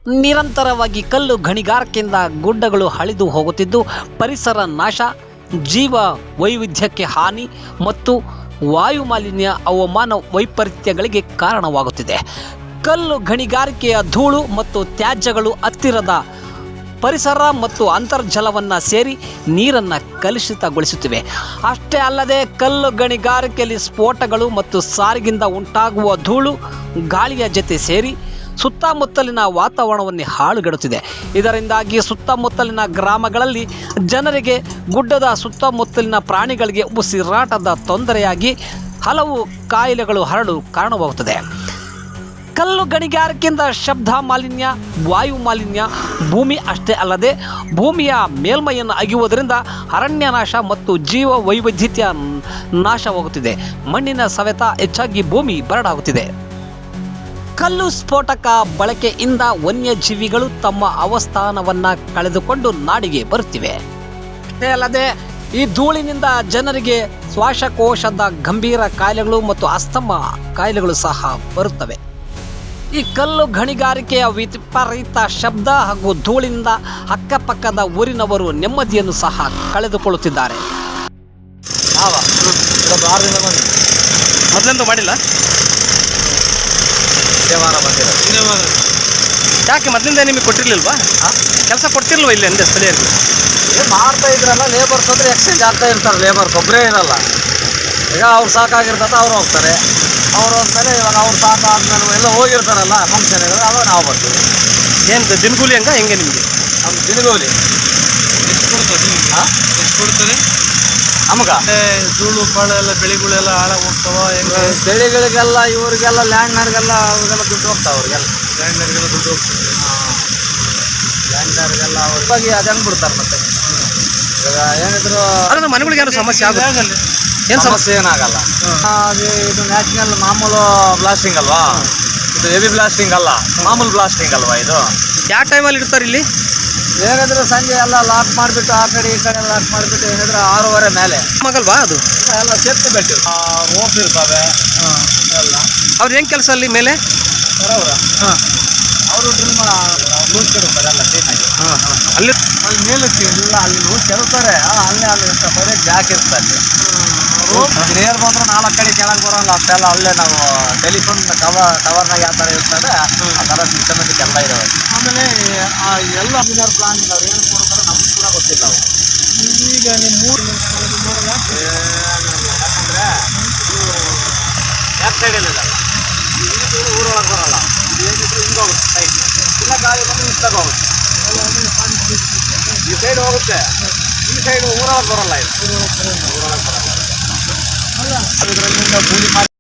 ನಿರಂತರವಾಗಿ ಕಲ್ಲು ಗಣಿಗಾರಿಕೆಯಿಂದ ಗುಡ್ಡಗಳು ಅಳಿದು ಹೋಗುತ್ತಿದ್ದು ಪರಿಸರ ನಾಶ, ಜೀವ ವೈವಿಧ್ಯಕ್ಕೆ ಹಾನಿ ಮತ್ತು ವಾಯು ಮಾಲಿನ್ಯ, ಹವಾಮಾನ ವೈಪರೀತ್ಯಗಳಿಗೆ ಕಾರಣವಾಗುತ್ತಿದೆ. ಕಲ್ಲು ಗಣಿಗಾರಿಕೆಯ ಧೂಳು ಮತ್ತು ತ್ಯಾಜ್ಯಗಳು ಹತ್ತಿರದ ಪರಿಸರ ಮತ್ತು ಅಂತರ್ಜಲವನ್ನು ಸೇರಿ ನೀರನ್ನು ಕಲುಷಿತಗೊಳಿಸುತ್ತಿವೆ. ಅಷ್ಟೇ ಅಲ್ಲದೆ ಕಲ್ಲು ಗಣಿಗಾರಿಕೆಯಲ್ಲಿ ಸ್ಫೋಟಗಳು ಮತ್ತು ಸಾರಿಗೆಯಿಂದ ಉಂಟಾಗುವ ಧೂಳು ಗಾಳಿಯ ಜೊತೆ ಸೇರಿ ಸುತ್ತಮುತ್ತಲಿನ ವಾತಾವರಣವನ್ನು ಹಾಳುಗೆಡುತ್ತಿದೆ. ಇದರಿಂದಾಗಿ ಸುತ್ತಮುತ್ತಲಿನ ಗ್ರಾಮಗಳಲ್ಲಿ ಜನರಿಗೆ, ಗುಡ್ಡದ ಸುತ್ತಮುತ್ತಲಿನ ಪ್ರಾಣಿಗಳಿಗೆ ಉಸಿರಾಟದ ತೊಂದರೆಯಾಗಿ ಹಲವು ಕಾಯಿಲೆಗಳು ಹರಡಲು ಕಾರಣವಾಗುತ್ತದೆ. ಕಲ್ಲು ಗಣಿಗಾರಿಕೆಯಿಂದ ಶಬ್ದ ಮಾಲಿನ್ಯ, ವಾಯು ಮಾಲಿನ್ಯ, ಭೂಮಿ ಅಷ್ಟೇ ಅಲ್ಲದೆ ಭೂಮಿಯ ಮೇಲ್ಮೈಯನ್ನು ಅಗೆಯುವುದರಿಂದ ಅರಣ್ಯ ನಾಶ ಮತ್ತು ಜೀವ ವೈವಿಧ್ಯತೆ ನಾಶವಾಗುತ್ತಿದೆ. ಮಣ್ಣಿನ ಸವೆತ ಹೆಚ್ಚಾಗಿ ಭೂಮಿ ಬರಡಾಗುತ್ತಿದೆ. ಕಲ್ಲು ಸ್ಫೋಟಕ ಬಳಕೆಯಿಂದ ವನ್ಯಜೀವಿಗಳು ತಮ್ಮ ಅವಸ್ಥಾನವನ್ನು ಕಳೆದುಕೊಂಡು ನಾಡಿಗೆ ಬರುತ್ತಿವೆ. ಅಷ್ಟೇ ಅಲ್ಲದೆ ಈ ಧೂಳಿನಿಂದ ಜನರಿಗೆ ಶ್ವಾಸಕೋಶದ ಗಂಭೀರ ಕಾಯಿಲೆಗಳು ಮತ್ತು ಅಸ್ತಮಾ ಕಾಯಿಲೆಗಳು ಸಹ ಬರುತ್ತವೆ. ಈ ಕಲ್ಲು ಗಣಿಗಾರಿಕೆಯ ವಿಪರೀತ ಶಬ್ದ ಹಾಗೂ ಧೂಳಿನಿಂದ ಅಕ್ಕಪಕ್ಕದ ಊರಿನವರು ನೆಮ್ಮದಿಯನ್ನು ಸಹ ಕಳೆದುಕೊಳ್ಳುತ್ತಿದ್ದಾರೆ. ಮೊದಲೆಂದು ಮಾಡಿಲ್ಲ, ಯಾಕೆ ಮೊದಲಿಂದ ನಿಮಗೆ ಕೊಟ್ಟಿರ್ಲಿಲ್ವಾ? ಕೆಲಸ ಕೊಡ್ತಿರ್ಲ್ವ ಇಲ್ಲಿ ಅಂದೆ ಸ್ಥಳೀಯರಿಗೆ? ಮಾಡ್ತಾ ಇದ್ರಲ್ಲ, ಲೇಬರ್ಸ್ ಅಂದರೆ ಎಕ್ಸ್ಚೇಂಜ್ ಆಗ್ತಾ ಇರ್ತಾರೆ. ಲೇಬರ್ ಒಬ್ಬರೇ ಇರಲ್ಲ. ಈಗ ಅವ್ರು ಸಾಕಾಗಿರ್ತದೆ, ಅವ್ರು ಹೋಗ್ತಾರೆ. ಅವ್ರು ಹೋಗ್ತಾರೆ. ಇವಾಗ ಅವ್ರು ಸಾಕಾದ್ಮೇಲೆ ಎಲ್ಲ ಹೋಗಿರ್ತಾರಲ್ಲ ಫಂಕ್ಷನ್ಗಳು, ಅವಾಗ ನಾವು ಬರ್ತೀವಿ. ಏನು ದಿನಗೂಲಿ ಹೆಂಗೆ ನಿಮಗೆ? ನಮ್ಮ ದಿನಗೂಲಿ ಎಷ್ಟು ಕೊಡ್ತದೆ? ಎಷ್ಟು ಕೊಡ್ತಾರೆ ನಮ್ಗೆ? ಧೂಳು ಪಾಳು ಎಲ್ಲ ಬೆಳೆಗಳೆಲ್ಲ ಹಾಳಾಗಿ ಹೋಗ್ತಾವ. ಹೆಂಗೆ ಬೆಳೆಗಳಿಗೆಲ್ಲ ಇವರಿಗೆಲ್ಲ ಲ್ಯಾಂಡ್ನರ್ಗೆಲ್ಲ ಅವ್ರಿಗೆಲ್ಲ ದುಡ್ಡು ಹೋಗ್ತಾವೆ. ಅವ್ರಿಗೆಲ್ಲ ಲ್ಯಾಂಡ್ನರ್ಗೆಲ್ಲ ದುಡ್ಡು ಹೋಗ್ತದೆ. ಲ್ಯಾಂಡ್ನರ್ಗೆಲ್ಲ ಅವ್ರ ಬಗ್ಗೆ ಅದು ಹೆಂಗೆ ಬಿಡ್ತಾರೆ ಮತ್ತೆ. ಇವಾಗ ಏನಿದ್ರು ಅದ್ರ ಮನೆಗಳಿಗೆ ಏನೋ ಸಮಸ್ಯೆ ಆಗುತ್ತೆ? ಏನು ಸಮಸ್ಯೆ ಏನಾಗಲ್ಲ. ಇದು ನ್ಯಾಷನಲ್ ಮಾಮೂಲು ಬ್ಲಾಸ್ಟಿಂಗ್ ಅಲ್ವಾ, ಇದು ಹೆವಿ ಬ್ಲಾಸ್ಟಿಂಗ್ ಅಲ್ಲ, ಮಾಮೂಲು ಬ್ಲಾಸ್ಟಿಂಗ್ ಅಲ್ವಾ ಇದು. ಯಾವ ಟೈಮಲ್ಲಿ ಇಡ್ತಾರೆ ಇಲ್ಲಿ? ಏನಾದ್ರೆ ಸಂಜೆ ಎಲ್ಲ ಲಾಕ್ ಮಾಡಿಬಿಟ್ಟು ಆ ಕಡೆ ಈ ಕಡೆ ಲಾಕ್ ಮಾಡಿಬಿಟ್ಟು ಏನಾದ್ರೆ 6:30 ಮೇಲೆ ಮಗಲ್ವಾ ಅದು? ಎಲ್ಲ ಸೇಫ್ಟಿ ಬೆಲ್ಟ್ ರೋಪ್ ಇರ್ತವೆ ಎಲ್ಲ. ಅವ್ರು ಹೆಂಗೆ ಕೆಲಸ ಅಲ್ಲಿ ಮೇಲೆ? ಅವರು ಡ್ರಿಲ್ ಲೂಸ್ ಕೆಡುತ್ತಾರೆ ಎಲ್ಲ ಕ್ಲೀನಾಗಿ. ಅಲ್ಲಿ ಅಲ್ಲಿ ಮೇಲಕ್ಕೆ ಇಲ್ಲ, ಅಲ್ಲಿ ಲೂಸ್ ಕೆಡುತ್ತಾರೆ. ಅಲ್ಲಿ ಬರೀ ಜಾಕ್ ಇರ್ತದೆ. ನೇರ್ ಬಂದ್ರೆ 4 ಕಡೆ ಕೆಳಗೆ ಬರೋಲ್ಲ. ಅಷ್ಟೆಲ್ಲ ಅಲ್ಲೇ ನಾವು ಟೆಲಿಫೋನ್ ಟವರ್ನಾಗ ಯಾವ ಥರ ಇರ್ತದೆ ಆ ಥರ ಸಿಸ್ಟಮೆಟಿಕ್ ಎಲ್ಲ ಇದಾವೆ. ಆಮೇಲೆ ಎಲ್ಲ ಇಂಜಿನಿಯರ್ ಪ್ಲಾನ್ ಅವ್ರು ಏನು ಕೊಡ್ತಾರೆ ನಮ್ಗೆ ಕೂಡ ಗೊತ್ತಿಲ್ಲ. ಅವು ಈಗ ನಿಮ್ಮ ಯಾಕಂದರೆ ಬ್ಯಾಕ್ ಸೈಡಲ್ಲಿ ಇರಲ್ಲ, ಊರೊಳಗೆ ಬರೋಲ್ಲ. ಏನಿದ್ರು ಹಿಂಗೆ ಹೋಗುತ್ತೆ ಸೈಡ್, ಇಲ್ಲ ಗಾಳಿ ಬಂದು ಇಷ್ಟಾಗ ಹೋಗುತ್ತೆ. ಈ ಸೈಡ್ ಹೋಗುತ್ತೆ, ಈ ಸೈಡ್ ಊರೊಳಗೆ ಬರೋಲ್ಲ. ಇದು ಊರೊಳಗೆ ಬರೋಲ್ಲ. ಅದರಿಂದ ಕೂಲಿ ಮಾಡಿ